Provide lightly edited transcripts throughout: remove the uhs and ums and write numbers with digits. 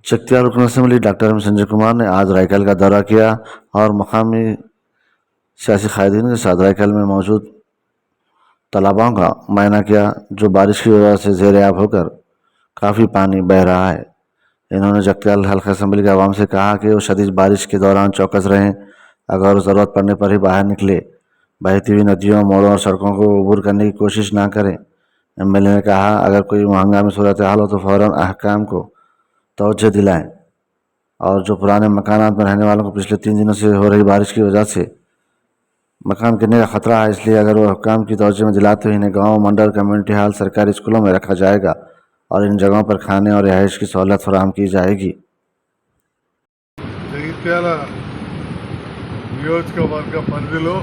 शक्तियाल रुकन assembly doctor M Sanjay Kumar ने आज रायकल का दौरा किया और मकामी सियासी कायदीन के साथ रायकल में मौजूद तालाबों का मुआयना किया, जो बारिश की वजह से ज़ेर आब होकर काफ़ी पानी बह रहा है। इन्होंने जगत्याल हल्का असेंबली के आवाम से कहा कि वो शदीद बारिश के दौरान चौकस रहें, अगर ज़रूरत पड़ने पर ही बाहर निकले, बहती हुई नदियों, मोड़ों और सड़कों को अबूर करने की कोशिश ना करें। एमएलए ने कहा, अगर कोई हंगामी सूरत हाल हो तो फ़ौरन अहकाम को तवज्जो दिलाएं और जो पुराने मकानात में रहने वालों को पिछले 3 दिनों से हो रही बारिश की वजह से मकान गिरने का खतरा है, इसलिए अगर वो हुक्काम की तवज्जो में दिलाते हुए इन्हें गाँव, मंडल, कम्युनिटी हॉल, सरकारी स्कूलों में रखा जाएगा और इन जगहों पर खाने और रिहाइश की सहूलत फराहम की जाएगी। జగిత్యాల నియోజకవర్గ పరిధిలో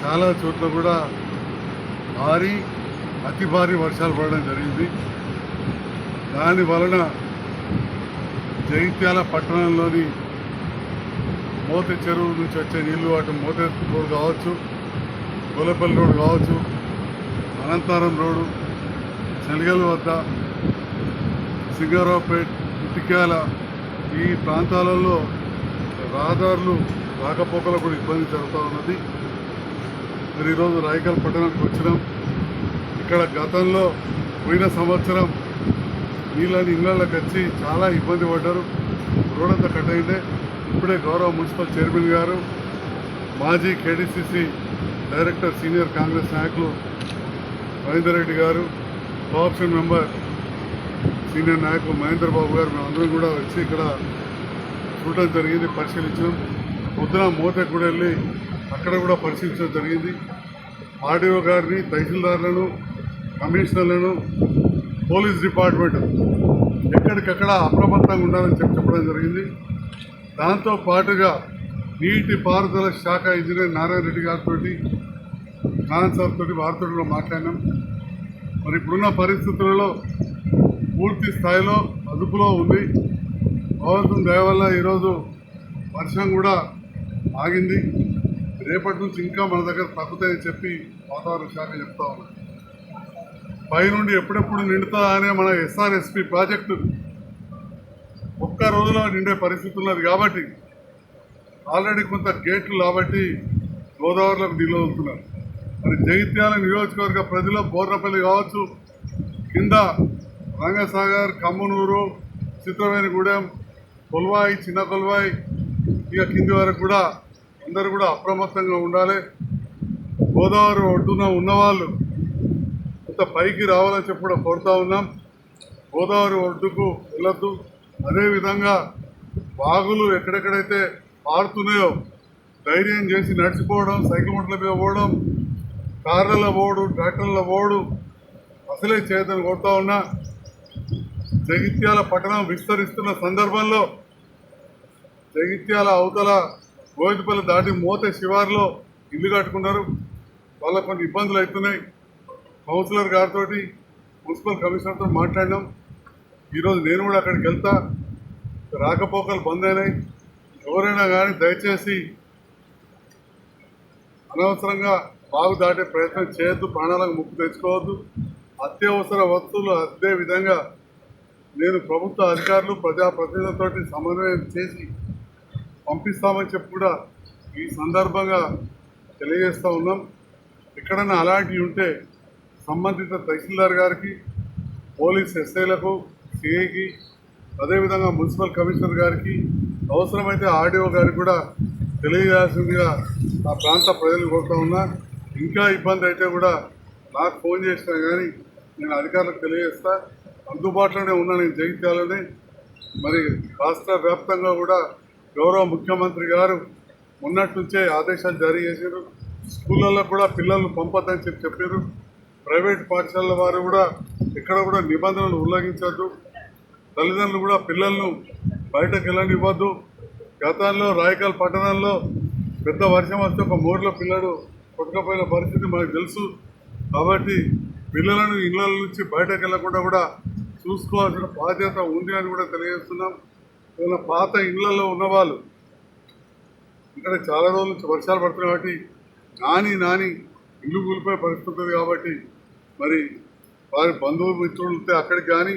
చాలా చోట్ల కూడా అతి భారీ వర్షాలు పడడం జరిగింది. దాని వలన జగిత్యాల పట్టణంలోని మోతే చెరువు నుంచి వచ్చే నీళ్లు అటు మోతే రోడ్ కావచ్చు, గొల్లపల్లి రోడ్ కావచ్చు, అనంతరం రోడ్డు, చెలిగల వద్ద, సింగారావుపేట్, ఇటిక్యాల ఈ ప్రాంతాలలో రహదారులు రాకపోకలకు కూడా ఇబ్బంది జరుగుతూ ఉన్నది. మరి ఈరోజు రాయకల్ పట్టణానికి వచ్చినాం. ఇక్కడ గతంలో పోయిన సంవత్సరం నీళ్ళని ఇళ్లలోకి వచ్చి చాలా ఇబ్బంది పడ్డారు. రోడ్ అంతా కట్ అయిందే. ఇప్పుడే గౌరవ మున్సిపల్ చైర్మన్ గారు, మాజీ కేడీసీసీ డైరెక్టర్, సీనియర్ కాంగ్రెస్ నాయకులు రవీందర్ రెడ్డి గారు, కోఆప్షన్ మెంబర్ సీనియర్ నాయకులు మహేందర్ బాబు గారు, మేమందరం కూడా వచ్చి ఇక్కడ చూడటం జరిగింది, పరిశీలించడం. పొద్దున మోతకు కూడా వెళ్ళి అక్కడ కూడా పరిశీలించడం జరిగింది. ఆర్డీఓ గారిని, తహసీల్దార్లను, కమిషనర్లను, పోలీస్ డిపార్ట్మెంట్ ఎక్కడికక్కడ అప్రమత్తంగా ఉండాలని చెప్పడం జరిగింది. దాంతో పాటుగా నీటి పారుదల శాఖ ఇంజనీర్ నారాయణ రెడ్డి గారితో, నారాయణ సార్ తోటి, వారితో కూడా మాట్లాడినాం. మరి ఇప్పుడున్న పరిస్థితులలో పూర్తి స్థాయిలో అదుపులో ఉంది. భగవంతుని దయ వల్ల ఈరోజు వర్షం కూడా ఆగింది. రేపటి నుంచి ఇంకా మన దగ్గర తగ్గుతాయని చెప్పి వాతావరణ శాఖ చెప్తా ఉన్నారు. పైనుండి ఎప్పుడెప్పుడు నిండుతా అనే మన ఎస్ఆర్ఎస్పి ప్రాజెక్టు ఒక్క రోజులో నిండే పరిస్థితి ఉన్నది. కాబట్టి ఆల్రెడీ కొంత గేట్లు కాబట్టి గోదావరిలోకి నీళ్ళు వదులుతున్నారు. మరి జగిత్యాల నియోజకవర్గ ప్రజలు బోర్రపల్లి కావచ్చు, కింద రంగసాగర్, కమ్మనూరు, చిత్రవేణిగూడెం, కొల్వాయి, చిన్న కొల్వాయి, ఇక కింది వరకు కూడా అందరూ కూడా అప్రమత్తంగా ఉండాలి. గోదావరి ఒడ్డున ఉన్నవాళ్ళు కొంత పైకి రావాలని చెప్పి కూడా కోరుతా ఉన్నాం. గోదావరి ఒడ్డుకు వెళ్ళొద్దు. అదేవిధంగా వాగులు ఎక్కడెక్కడైతే పారుతున్నాయో ధైర్యం చేసి నడిచిపోవడం, సైకిల్ మోటార్ల మీద పోవడం, కార్లలో పోవడం, ట్రాక్టర్ల పోవడం అసలే చేయదని కోరుతా ఉన్నా. జగిత్యాల పట్టణం విస్తరిస్తున్న సందర్భంలో జగిత్యాల అవతల గోవిందపల్లి దాటి మోతే శివార్లో ఇల్లు కట్టుకున్నారు. వాళ్ళకు కొన్ని ఇబ్బందులు అవుతున్నాయి. కౌన్సిలర్ గారితో, మున్సిపల్ కమిషనర్తో మాట్లాడినాం. ఈరోజు నేను కూడా అక్కడికి వెళ్తా. రాకపోకలు బంద్ అయినాయి. ఎవరైనా కానీ దయచేసి అనవసరంగా బాగు దాటే ప్రయత్నం చేయొద్దు, ప్రాణాలకు ముప్పు తెచ్చుకోవద్దు. అత్యవసర వస్తువులు అదే విధంగా నేను ప్రభుత్వ అధికారులు, ప్రజాప్రతినిధులతో సమన్వయం చేసి పంపిస్తామని చెప్పి కూడా ఈ సందర్భంగా తెలియజేస్తూ ఉన్నాం. ఎక్కడైనా అలాంటివి ఉంటే సంబంధిత తహసీల్దార్ గారికి, పోలీస్ ఎస్ఐలకు, సిఐకి, అదేవిధంగా మున్సిపల్ కమిషనర్ గారికి, అవసరమైతే ఆర్డీఓ గారికి కూడా తెలియజేయాల్సిందిగా ఆ ప్రాంత ప్రజలు కోరుతూ ఉన్నా. ఇంకా ఇబ్బంది అయితే కూడా నాకు ఫోన్ చేసినా కానీ నేను అధికారులకు తెలియజేస్తా. అందుబాటులోనే ఉన్నా నేను జగిత్యాలనే. మరి రాష్ట్ర వ్యాప్తంగా కూడా గౌరవ ముఖ్యమంత్రి గారు మొన్నటి నుంచే ఆదేశాలు జారీ చేశారు. స్కూళ్ళల్లో కూడా పిల్లలను పంపొద్దని చెప్పారు. ప్రైవేట్ పాఠశాలల వారు కూడా ఎక్కడ కూడా నిబంధనలు ఉల్లంఘించద్దు. తల్లిదండ్రులు కూడా పిల్లలను బయటకు వెళ్ళనివ్వద్దు. గతంలో రాయకల్ పట్టణంలో పెద్ద వర్షం వస్తే ఒక మోర్లో పిల్లడు కొట్టుకపోయిన పరిస్థితి మనకు తెలుసు. కాబట్టి పిల్లలను ఇళ్ళ నుంచి బయటకు వెళ్ళకుండా కూడా చూసుకోవాల్సిన బాధ్యత ఉంది అని కూడా తెలియజేస్తున్నాం. ఏదైనా పాత ఇళ్లలో ఉన్నవాళ్ళు, ఇక్కడ చాలా రోజుల నుంచి వర్షాలు పడుతున్నాయి కాబట్టి నాని ఇల్లు కూలిపోయే పరిస్థితి ఉంది. కాబట్టి మరి వారి బంధువులు మిత్రులు ఉంటే అక్కడికి కానీ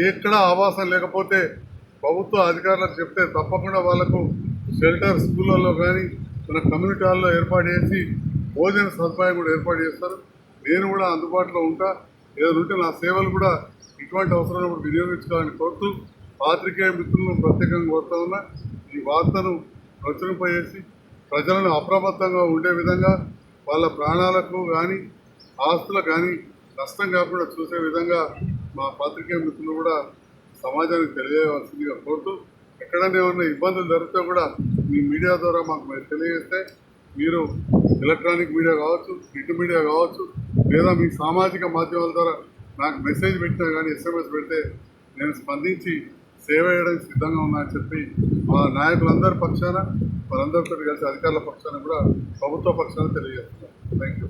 ఎక్కడ ఆవాసం లేకపోతే ప్రభుత్వ అధికారులకు చెప్తే తప్పకుండా వాళ్ళకు షెల్టర్ స్కూళ్ళల్లో కానీ మన కమ్యూనిటీ హాల్లో ఏర్పాటు చేసి భోజన సదుపాయం కూడా ఏర్పాటు చేస్తారు. నేను కూడా అందుబాటులో ఉంటా. ఏదైనా ఉంటే నా సేవలు కూడా ఇటువంటి అవసరం వినియోగించుకోవాలని కోరుతూ పాత్రికేయ మిత్రులను ప్రత్యేకంగా కోరుతా ఉన్నా. ఈ వార్తను ప్రచురింపజేసి ప్రజలను అప్రమత్తంగా ఉండే విధంగా వాళ్ళ ప్రాణాలకు కానీ ఆస్తులకు కానీ నష్టం కాకుండా చూసే విధంగా మా పాత్రికేయ మిత్రులు కూడా సమాజానికి తెలియవలసిందిగా కోరుతూ ఎక్కడైనా ఏమైనా ఇబ్బందులు జరిగితే కూడా మీ మీడియా ద్వారా మాకు మీరు తెలియజేస్తే మీరు ఎలక్ట్రానిక్ మీడియా కావచ్చు, ప్రింట్ మీడియా కావచ్చు, లేదా మీ సామాజిక మాధ్యమాల ద్వారా నాకు మెసేజ్ పెట్టినా కానీ SMS పెడితే నేను స్పందించి సేవ చేయడానికి సిద్ధంగా ఉన్నా అని చెప్పి మా నాయకులందరి పక్షాన మనందరితో కలిసి అధికారుల పక్షాన కూడా ప్రభుత్వ పక్షాన తెలియజేస్తున్నాను. Thank you.